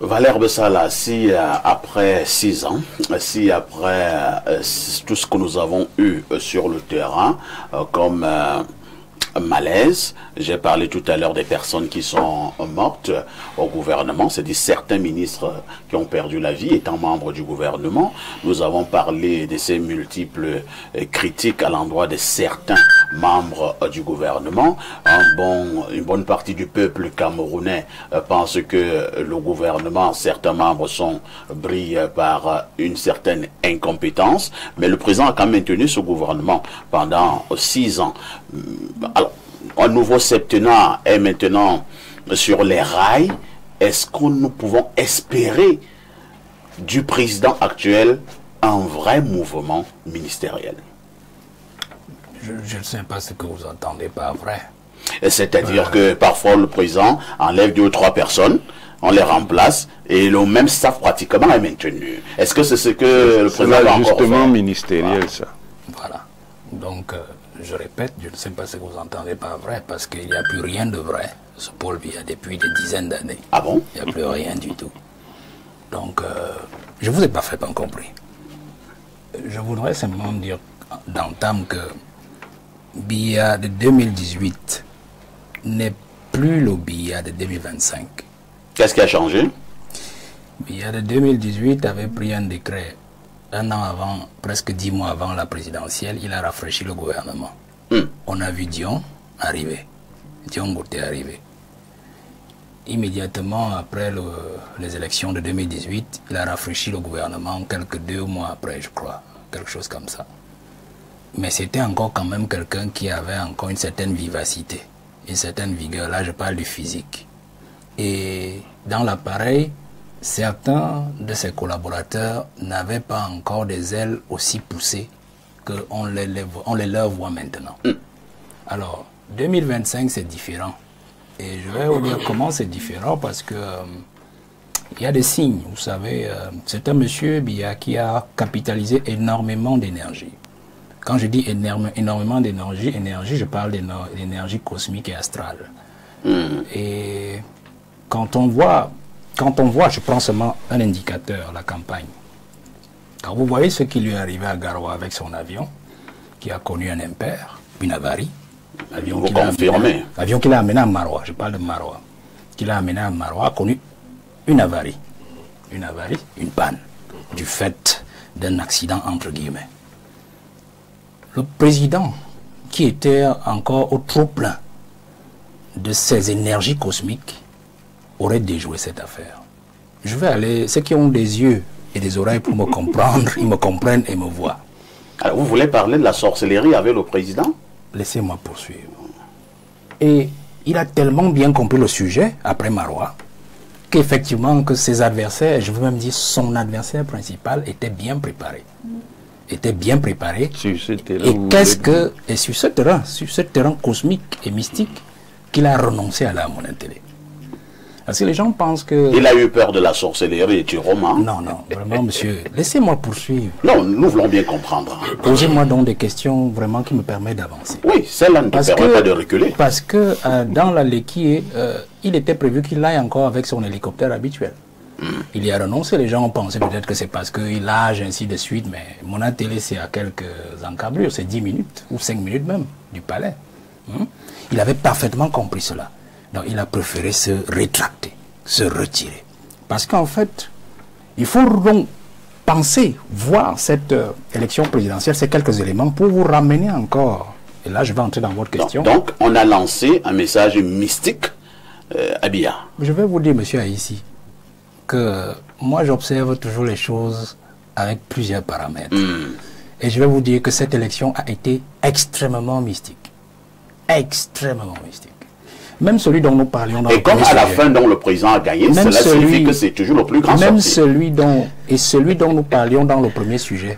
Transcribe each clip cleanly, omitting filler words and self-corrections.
Valère Bessala, si après 6 ans, si après tout ce que nous avons eu sur le terrain comme malaise, j'ai parlé tout à l'heure des personnes qui sont mortes au gouvernement, c'est-à-dire certains ministres qui ont perdu la vie étant membres du gouvernement. Nous avons parlé de ces multiples critiques à l'endroit de certains membres du gouvernement. Une bonne partie du peuple camerounais pense que le gouvernement, certains membres brillent par une certaine incompétence, mais le président a quand même maintenu ce gouvernement pendant 6 ans. Alors, un nouveau septennat est maintenant sur les rails. Est-ce que nous pouvons espérer du président actuel un vrai mouvement ministériel? Je ne sais pas ce que vous entendez par vrai. C'est-à-dire que parfois le président enlève 2 ou 3 personnes, on les remplace et le même staff pratiquement est maintenu. Est-ce que c'est ce que le président va encore justement faire? Ministériel, voilà. Ça. Voilà. Donc, je répète, je ne sais pas ce que vous entendez par vrai, parce qu'il n'y a plus rien de vrai. Ce Paul Biya depuis des dizaines d'années. Ah bon? Il n'y a plus rien du tout. Donc, je vous ai parfaitement compris. Je voudrais simplement dire d'entame que Biya de 2018 n'est plus le Biya de 2025. Qu'est-ce qui a changé? Biya de 2018 avait pris un décret 1 an avant, presque 10 mois avant la présidentielle, il a rafraîchi le gouvernement. On a vu Dion arriver. Dion Ngouté arriver. Immédiatement après les élections de 2018, il a rafraîchi le gouvernement quelques 2 mois après, je crois. Quelque chose comme ça. Mais c'était encore quand même quelqu'un qui avait encore une certaine vivacité, une certaine vigueur. Là, je parle du physique. Et dans l'appareil, certains de ses collaborateurs n'avaient pas encore des ailes aussi poussées qu'on les leur voit maintenant. Alors, 2025, c'est différent. Et je vais vous dire comment c'est différent, parce que il y a des signes. Vous savez, c'est un monsieur Biya qui a capitalisé énormément d'énergie. Quand je dis énormément d'énergie, je parle d'énergie cosmique et astrale. Et quand on voit, je prends seulement un indicateur, la campagne. Quand vous voyez ce qui lui est arrivé à Garoua avec son avion, qui a connu un impair, une avarie, avion qu'il a amené à Maroua, je parle de Maroua, qu'il a amené à Maroua, a connu une avarie, une panne, du fait d'un accident entre guillemets. Le président, qui était encore au trop plein de ses énergies cosmiques, aurait déjoué cette affaire. Je vais aller, ceux qui ont des yeux et des oreilles pour me comprendre, ils me comprennent et me voient. Alors vous voulez parler de la sorcellerie avec le président? Laissez-moi poursuivre. Et il a tellement bien compris le sujet, après Maroua, qu'effectivement que ses adversaires, je veux même dire son adversaire principal, était bien préparé. Sur ce terrain, et sur ce terrain cosmique et mystique, qu'il a renoncé à la monnaie télé. Parce que les gens pensent que... Il a eu peur de la sorcellerie et du roman. Non, vraiment, monsieur, laissez-moi poursuivre. Non, nous voulons bien comprendre. Posez-moi donc des questions vraiment qui me permettent d'avancer. Oui, celle-là ne te permet pas de reculer. Parce que dans la Léquier, il était prévu qu'il aille encore avec son hélicoptère habituel. Il y a renoncé, les gens ont pensé peut-être que c'est parce qu'il nage ainsi de suite, mais mon télé c'est à quelques encablures, c'est 10 minutes, ou 5 minutes même, du palais. Il avait parfaitement compris cela. Donc il a préféré se rétracter, se retirer. Parce qu'en fait, il faut donc penser, voir cette élection présidentielle, ces quelques éléments pour vous ramener encore. Et là, je vais entrer dans votre question. Donc on a lancé un message mystique à Biya. Je vais vous dire, monsieur Haïssi, que moi j'observe toujours les choses avec plusieurs paramètres. Et je vais vous dire que cette élection a été extrêmement mystique. Extrêmement mystique. Même celui dont nous parlions dans et comme à la fin dont le président a gagné, cela signifie que c'est toujours le plus grand même sorcier. celui dont nous parlions dans le premier sujet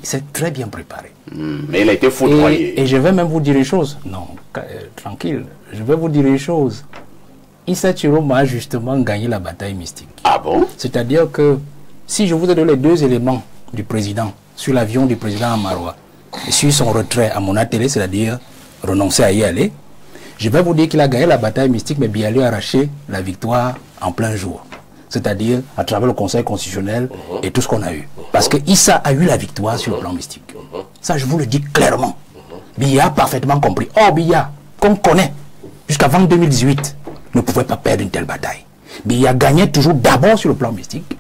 c'est très bien préparé. Mais il a été foudroyé. Et je vais même vous dire une chose. Non, tranquille. Je vais vous dire une chose. Issa Chiroma a justement gagné la bataille mystique. Ah bon? C'est-à-dire que si je vous ai donné les 2 éléments du président sur l'avion du président à Maroua et sur son retrait à Mona Télé, c'est-à-dire renoncer à y aller, je vais vous dire qu'il a gagné la bataille mystique, mais bien lui arraché la victoire en plein jour. c'est-à-dire à travers le Conseil constitutionnel et tout ce qu'on a eu. Parce que Issa a eu la victoire sur le plan mystique. Ça, je vous le dis clairement. Biya a parfaitement compris. Or, Biya, qu'on connaît jusqu'avant 2018, ne pouvait pas perdre une telle bataille. Biya gagnait toujours d'abord sur le plan mystique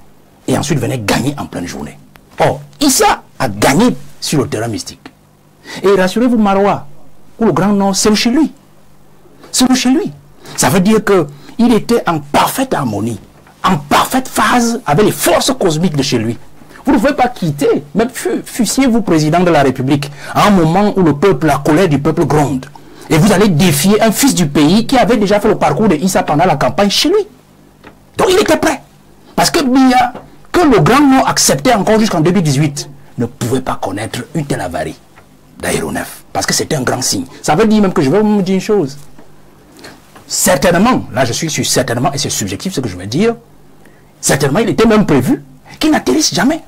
et ensuite venait gagner en pleine journée. Or, Issa a gagné sur le terrain mystique. Et rassurez-vous, Maroua, ou le Grand Nord, c'est chez lui. C'est chez lui. Ça veut dire qu'il était en parfaite harmonie, en parfaite phase avec les forces cosmiques de chez lui. Vous ne pouvez pas quitter, même fussiez-vous président de la République, à un moment où le peuple, la colère du peuple gronde. Et vous allez défier un fils du pays qui avait déjà fait le parcours de Issa pendant la campagne chez lui. Donc il était prêt. Parce que Biya, que le Grand Nord acceptait encore jusqu'en 2018, ne pouvait pas connaître une telle avarie d'aéronef. Parce que c'était un grand signe. Ça veut dire même que je vais vous dire une chose. Certainement, là je suis sur certainement, et c'est subjectif ce que je vais dire, certainement il était même prévu qu'il n'atterrisse jamais.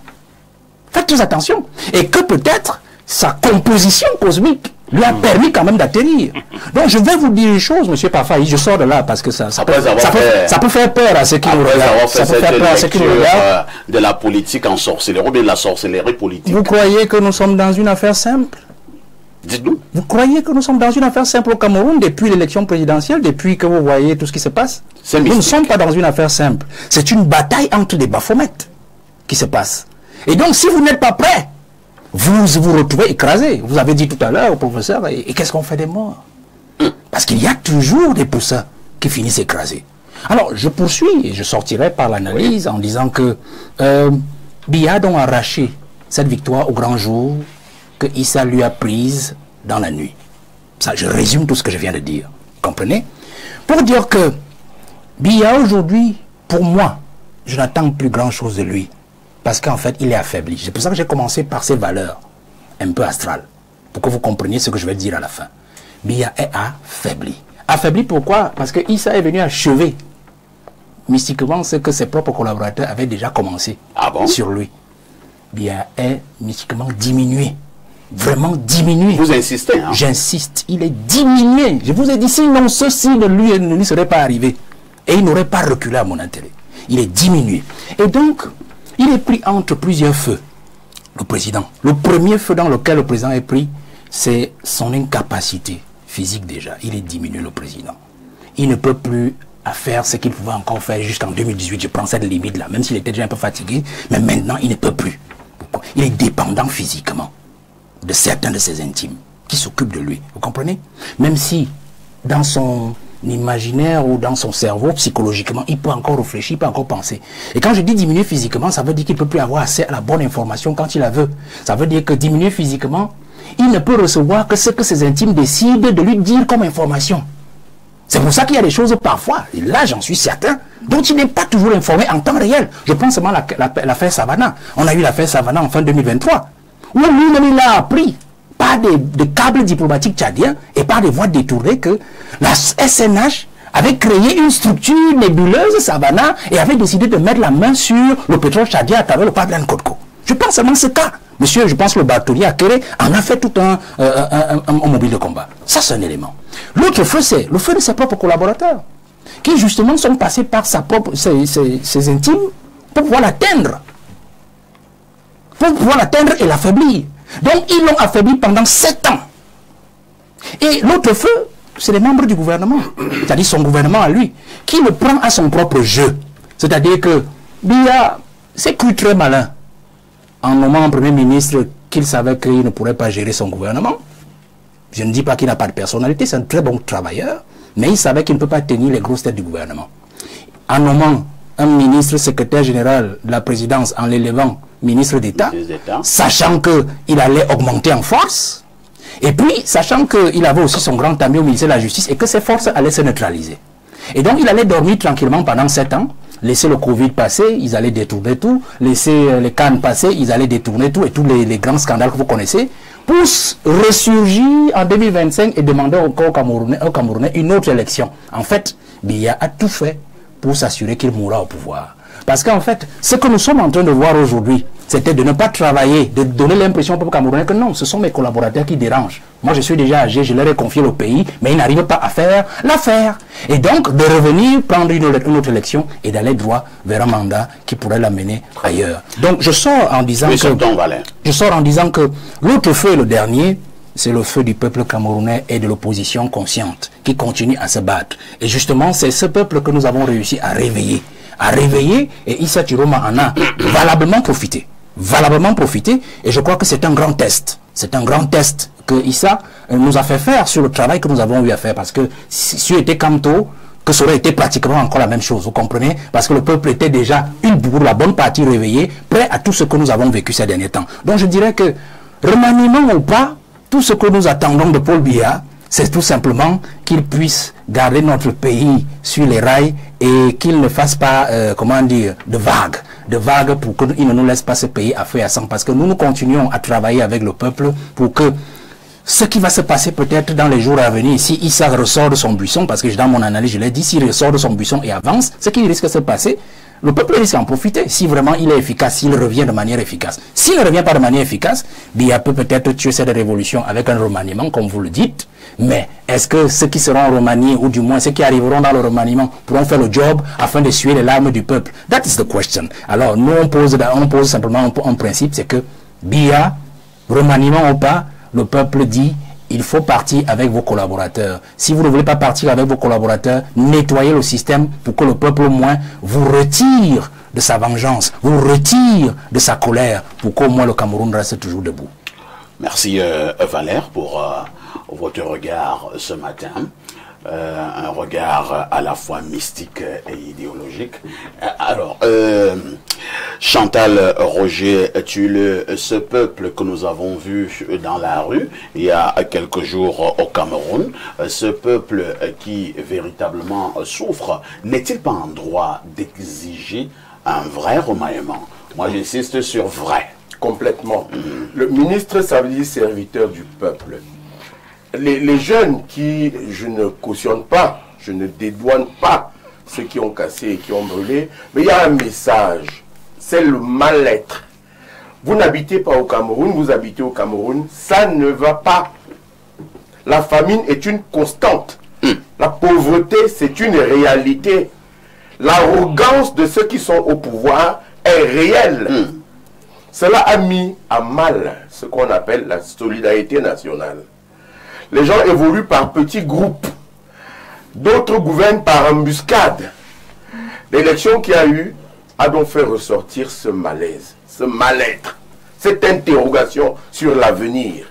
Faites très attention. Et que peut-être sa composition cosmique lui a permis quand même d'atterrir. Donc je vais vous dire une chose, monsieur Pafaï, je sors de là parce que ça peut faire peur à ceux qui nous regardent. Ça peut faire peur à ceux qui nous regardent. De la politique en sorcellerie, ou bien de la sorcellerie politique. Vous croyez que nous sommes dans une affaire simple? Dites-nous. Vous croyez que nous sommes dans une affaire simple au Cameroun depuis l'élection présidentielle, depuis que vous voyez tout ce qui se passe? Nous ne sommes pas dans une affaire simple. C'est une bataille entre des Baphomet qui se passe. Et donc, si vous n'êtes pas prêt, vous vous retrouvez écrasé. Vous avez dit tout à l'heure au professeur, et qu'est-ce qu'on fait des morts? Parce qu'il y a toujours des poussins qui finissent écrasés. Alors, je poursuis et je sortirai par l'analyse en disant que Biya a donc arraché cette victoire au grand jour que Issa lui a prise dans la nuit. Ça, je résume tout ce que je viens de dire. Comprenez? Pour dire que Biya aujourd'hui, pour moi, je n'attends plus grand-chose de lui. Parce qu'en fait, il est affaibli. C'est pour ça que j'ai commencé par ses valeurs un peu astrales. Pour que vous compreniez ce que je vais dire à la fin. Biya est affaibli. Affaibli pourquoi? Parce que Issa est venu achever mystiquement ce que ses propres collaborateurs avaient déjà commencé sur lui. Biya est mystiquement diminué. Vraiment diminué. Vous insistez, hein? J'insiste, il est diminué. Je vous ai dit, sinon ceci ne lui serait pas arrivé. Et il n'aurait pas reculé à mon intérêt. Il est diminué. Et donc, il est pris entre plusieurs feux, le président. Le premier feu dans lequel le président est pris, c'est son incapacité physique déjà. Il est diminué, le président. Il ne peut plus faire ce qu'il pouvait encore faire jusqu'en 2018. Je prends cette limite-là, même s'il était déjà un peu fatigué. Mais maintenant, il ne peut plus. Pourquoi? Il est dépendant physiquement de certains de ses intimes qui s'occupent de lui. Vous comprenez? Même si, dans son imaginaire ou dans son cerveau, psychologiquement, il peut encore réfléchir, il peut encore penser. Et quand je dis diminuer physiquement, ça veut dire qu'il ne peut plus avoir accès à la bonne information quand il la veut. Ça veut dire que diminuer physiquement, il ne peut recevoir que ce que ses intimes décident de lui dire comme information. C'est pour ça qu'il y a des choses parfois, et là j'en suis certain, dont il n'est pas toujours informé en temps réel. Je pense seulement à l'affaire Savannah. On a eu l'affaire Savannah en fin 2023. Où lui-même il a appris par des câbles diplomatiques tchadiens et par des voies détournées que la SNH avait créé une structure nébuleuse, Savannah, et avait décidé de mettre la main sur le pétrole tchadien à travers le pipeline Kotko. Je pense seulement à ce cas. Monsieur, je pense que le bâtonnier à Kéré en a fait tout un mobile de combat. Ça, c'est un élément. L'autre feu, c'est le feu de ses propres collaborateurs, qui justement sont passés par ses intimes pour pouvoir l'atteindre. Pour pouvoir l'atteindre et l'affaiblir. Donc, ils l'ont affaibli pendant 7 ans. Et l'autre feu, c'est les membres du gouvernement, c'est-à-dire son gouvernement à lui, qui le prend à son propre jeu. C'est-à-dire que Biya s'est cru très malin en nommant un premier ministre qu'il savait qu'il ne pourrait pas gérer son gouvernement. Je ne dis pas qu'il n'a pas de personnalité, c'est un très bon travailleur, mais il savait qu'il ne peut pas tenir les grosses têtes du gouvernement. En nommant un ministre secrétaire général de la présidence, en l'élevant ministre d'État, sachant qu'il allait augmenter en force, et puis sachant qu'il avait aussi son grand ami au ministère de la Justice et que ses forces allaient se neutraliser. Et donc il allait dormir tranquillement pendant 7 ans, laisser le Covid passer, ils allaient détourner tout, laisser les Cannes passer, ils allaient détourner tout, et tous les grands scandales que vous connaissez, pour ressurgir en 2025 et demander encore aux Camerounais une autre élection. En fait, Biya a tout fait pour s'assurer qu'il mourra au pouvoir. Parce qu'en fait, ce que nous sommes en train de voir aujourd'hui, c'était de ne pas travailler, de donner l'impression au peuple camerounais que non, ce sont mes collaborateurs qui dérangent. Moi, je suis déjà âgé, je leur ai confié le pays, mais ils n'arrivent pas à faire l'affaire. Et donc, de revenir prendre une autre élection et d'aller droit vers un mandat qui pourrait l'amener ailleurs. Donc, je sors en disant que l'autre feu, le dernier, c'est le feu du peuple camerounais et de l'opposition consciente qui continue à se battre. Et justement, c'est ce peuple que nous avons réussi à réveiller. Et Issa Chiroma en a valablement profité. Et je crois que c'est un grand test. C'est un grand test que Issa nous a fait faire sur le travail que nous avons eu à faire. Parce que si était Kamto, que ça aurait été pratiquement encore la même chose, vous comprenez? Parce que le peuple était déjà pour la bonne partie réveillé, prêt à tout ce que nous avons vécu ces derniers temps. Donc je dirais que, remaniement ou pas, tout ce que nous attendons de Paul Biya, c'est tout simplement qu'il puisse garder notre pays sur les rails et qu'il ne fasse pas, de vagues pour qu'il ne nous laisse pas ce pays à feu et à sang. Parce que nous continuons à travailler avec le peuple pour que ce qui va se passer peut-être dans les jours à venir, si Issa ressort de son buisson, parce que dans mon analyse, je l'ai dit, s'il ressort de son buisson et avance, ce qui risque de se passer, le peuple risque d'en profiter. Si vraiment il est efficace, s'il revient de manière efficace. S'il ne revient pas de manière efficace, Biya peut peut-être tuer cette révolution avec un remaniement, comme vous le dites. Mais est-ce que ceux qui seront remaniés, ou du moins ceux qui arriveront dans le remaniement, pourront faire le job afin de suer les larmes du peuple? That is the question. Alors, nous, on pose simplement un principe, c'est que Biya, remaniement ou pas, le peuple dit, il faut partir avec vos collaborateurs. Si vous ne voulez pas partir avec vos collaborateurs, nettoyez le système pour que le peuple au moins vous retire de sa vengeance, vous retire de sa colère, pour qu'au moins le Cameroun reste toujours debout. Merci Valère pour votre regard ce matin. Un regard à la fois mystique et idéologique. Alors, Chantal Roger Tulle, ce peuple que nous avons vu dans la rue il y a quelques jours au Cameroun, ce peuple qui véritablement souffre, n'est-il pas en droit d'exiger un vrai remaniement? Moi, j'insiste sur vrai. Complètement. Le ministre, ça veut dire serviteur du peuple. Les jeunes qui, je ne cautionne pas, je ne dédouane pas ceux qui ont cassé et qui ont brûlé, mais il y a un message, c'est le mal-être. Vous n'habitez pas au Cameroun, vous habitez au Cameroun, ça ne va pas. La famine est une constante. La pauvreté, c'est une réalité. L'arrogance de ceux qui sont au pouvoir est réelle. Cela a mis à mal ce qu'on appelle la solidarité nationale. Les gens évoluent par petits groupes. D'autres gouvernent par embuscade. L'élection qu'il y a eu a donc fait ressortir ce malaise, ce mal-être, cette interrogation sur l'avenir.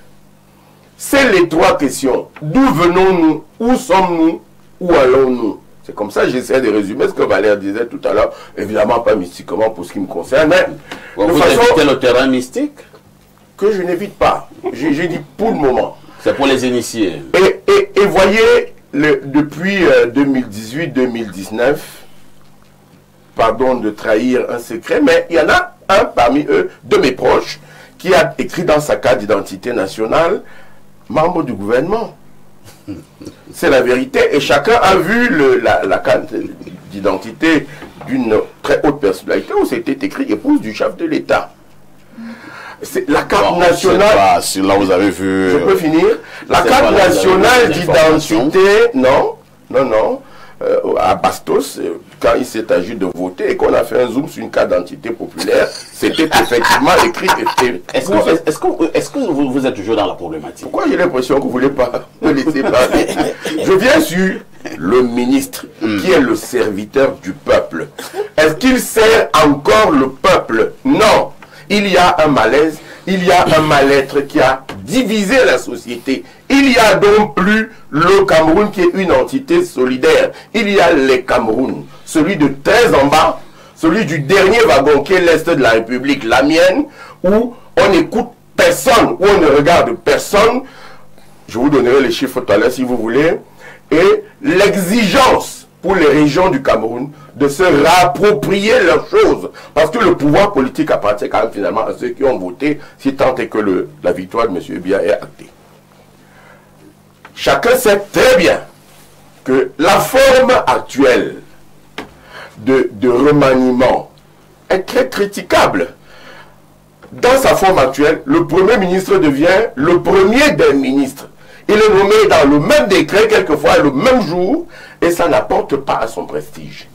C'est les trois questions. D'où venons-nous? Où sommes-nous? Où allons-nous? C'est comme ça que j'essaie de résumer ce que Valère disait tout à l'heure. Évidemment pas mystiquement pour ce qui me concerne. Mais vous évitez le terrain mystique? Que je n'évite pas. J'ai dit pour le moment. C'est pour les initiés. Et voyez, depuis 2018-2019, pardon de trahir un secret, mais il y en a un parmi eux, de mes proches, qui a écrit dans sa carte d'identité nationale, membre du gouvernement. C'est la vérité. Et chacun a vu la carte d'identité d'une très haute personnalité où c'était écrit épouse du chef de l'État. La carte nationale. Pas, si là vous avez vu. Je peux finir. La carte nationale d'identité, non, à Bastos, quand il s'est agi de voter et qu'on a fait un zoom sur une carte d'identité populaire, c'était effectivement écrit. Est-ce que vous êtes toujours dans la problématique? Pourquoi j'ai l'impression que vous ne voulez pas me laisser parler? Je viens sur le ministre, qui est le serviteur du peuple. Est-ce qu'il sert encore le peuple? Non. Il y a un malaise, il y a un mal-être qui a divisé la société. Il y a donc plus le Cameroun qui est une entité solidaire. Il y a les Cameroun, celui de très en bas, celui du dernier wagon qui est l'Est de la République, la mienne, où on n'écoute personne, où on ne regarde personne. Je vous donnerai les chiffres tout à l'heure si vous voulez. Et l'exigence pour les régions du Cameroun de se réapproprier leurs choses. Parce que le pouvoir politique appartient quand même finalement à ceux qui ont voté, si tant est que la victoire de M. Biya est actée. Chacun sait très bien que la forme actuelle de remaniement est très critiquable. dans sa forme actuelle, le Premier ministre devient le premier des ministres. Il est nommé dans le même décret, quelquefois le même jour, et ça n'apporte pas à son prestige.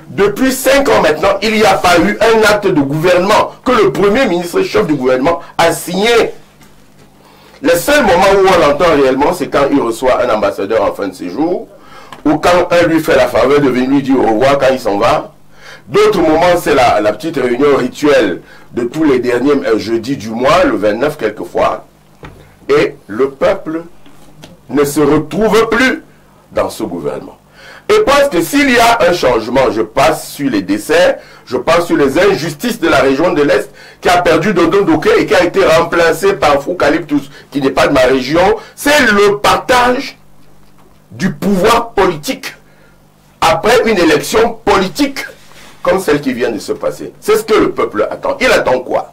Depuis 5 ans maintenant, il n'y a pas eu un acte de gouvernement que le Premier ministre, chef du gouvernement, a signé. Le seul moment où on l'entend réellement, c'est quand il reçoit un ambassadeur en fin de séjour, ou quand un lui fait la faveur de venir lui dire au revoir quand il s'en va. D'autres moments, c'est la petite réunion rituelle de tous les derniers jeudis du mois, le 29 quelquefois. Et le peuple ne se retrouve plus dans ce gouvernement. Et parce que s'il y a un changement, je passe sur les décès, je passe sur les injustices de la région de l'Est, qui a perdu Dondon Doké et qui a été remplacé par Foucalyptus, qui n'est pas de ma région, c'est le partage du pouvoir politique après une élection politique comme celle qui vient de se passer. C'est ce que le peuple attend. Il attend quoi?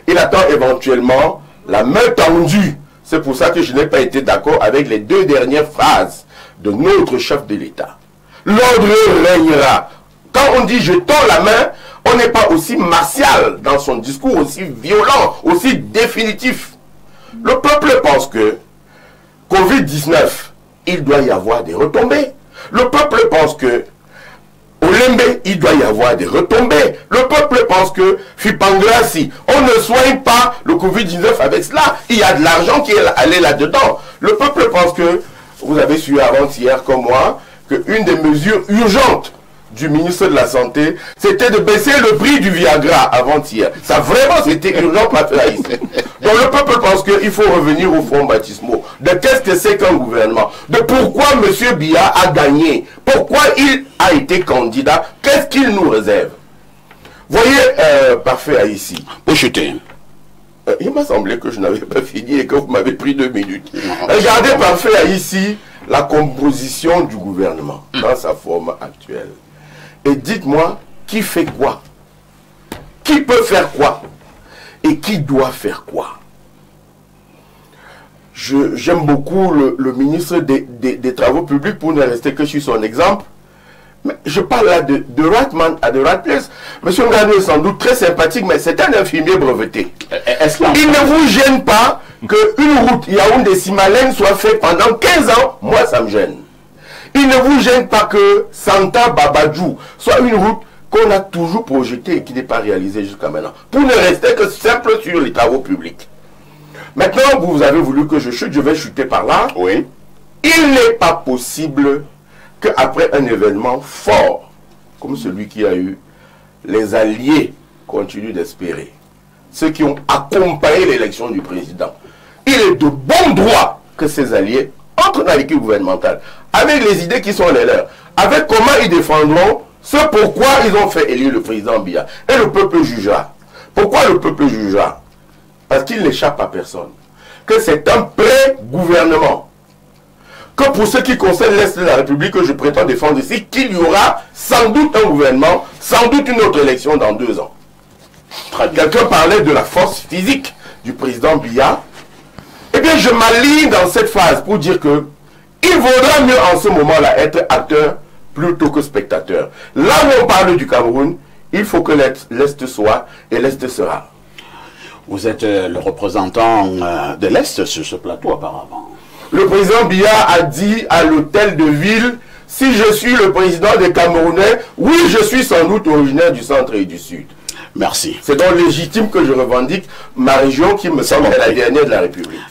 Il attend éventuellement la main tendue. C'est pour ça que je n'ai pas été d'accord avec les 2 dernières phrases de notre chef de l'État. L'ordre régnera. Quand on dit je tends la main, on n'est pas aussi martial dans son discours, aussi violent, aussi définitif. Le peuple pense que Covid-19, il doit y avoir des retombées. Le peuple pense que Olembe, il doit y avoir des retombées. Le peuple pense que Fipangrassi, on ne soigne pas le Covid-19 avec cela. Il y a de l'argent qui est allé là-dedans. Le peuple pense que, vous avez su avant-hier comme moi, qu'une des mesures urgentes du ministre de la Santé, c'était de baisser le prix du Viagra avant-hier. Ça vraiment, c'était urgent, Patrice. Donc le peuple pense qu'il faut revenir aux fonds baptismaux. De qu'est-ce que c'est qu'un gouvernement? De pourquoi M. Biya a gagné? Pourquoi il a été candidat? Qu'est-ce qu'il nous réserve? Voyez, parfait à ici. Il m'a semblé que je n'avais pas fini et que vous m'avez pris 2 minutes. Regardez parfait à ici la composition du gouvernement dans sa forme actuelle. Et dites-moi, qui fait quoi? Qui peut faire quoi? Et qui doit faire quoi? J'aime beaucoup le ministre des Travaux publics pour ne rester que sur son exemple. Mais je parle là de Ratman à de Ratplace. Monsieur Ngano est sans doute très sympathique, mais c'est un infirmier breveté. Il ne vous gêne pas qu'une route Yaoundé-Simalène soit faite pendant 15 ans? Moi, ça me gêne. Il ne vous gêne pas que Santa Babadjou soit une route qu'on a toujours projetée et qui n'est pas réalisée jusqu'à maintenant, pour ne rester que simple sur les travaux publics. Maintenant, vous avez voulu que je chute, je vais chuter par là. Oui. Il n'est pas possible qu'après un événement fort, comme celui qui a eu, les alliés continuent d'espérer. Ceux qui ont accompagné l'élection du président. Il est de bon droit que ces alliés entrent dans l'équipe gouvernementale, avec les idées qui sont les leurs, avec comment ils défendront ce pourquoi ils ont fait élire le président Biya. Et le peuple jugera. Pourquoi le peuple jugera? Parce qu'il n'échappe à personne. Que c'est un pré-gouvernement. Que pour ce qui concerne l'Est de la République, que je prétends défendre ici, qu'il y aura sans doute un gouvernement, sans doute une autre élection dans 2 ans. Quelqu'un parlait de la force physique du président Biya. Eh bien, je m'aligne dans cette phase pour dire que il vaudra mieux en ce moment-là être acteur plutôt que spectateur. Là où on parle du Cameroun, il faut que l'Est soit et l'Est sera. Vous êtes le représentant de l'Est sur ce plateau apparemment. Le président Biya a dit à l'hôtel de ville, si je suis le président des Camerounais, oui, je suis sans doute originaire du centre et du sud. Merci. C'est donc légitime que je revendique ma région qui me semble la dernière de la République.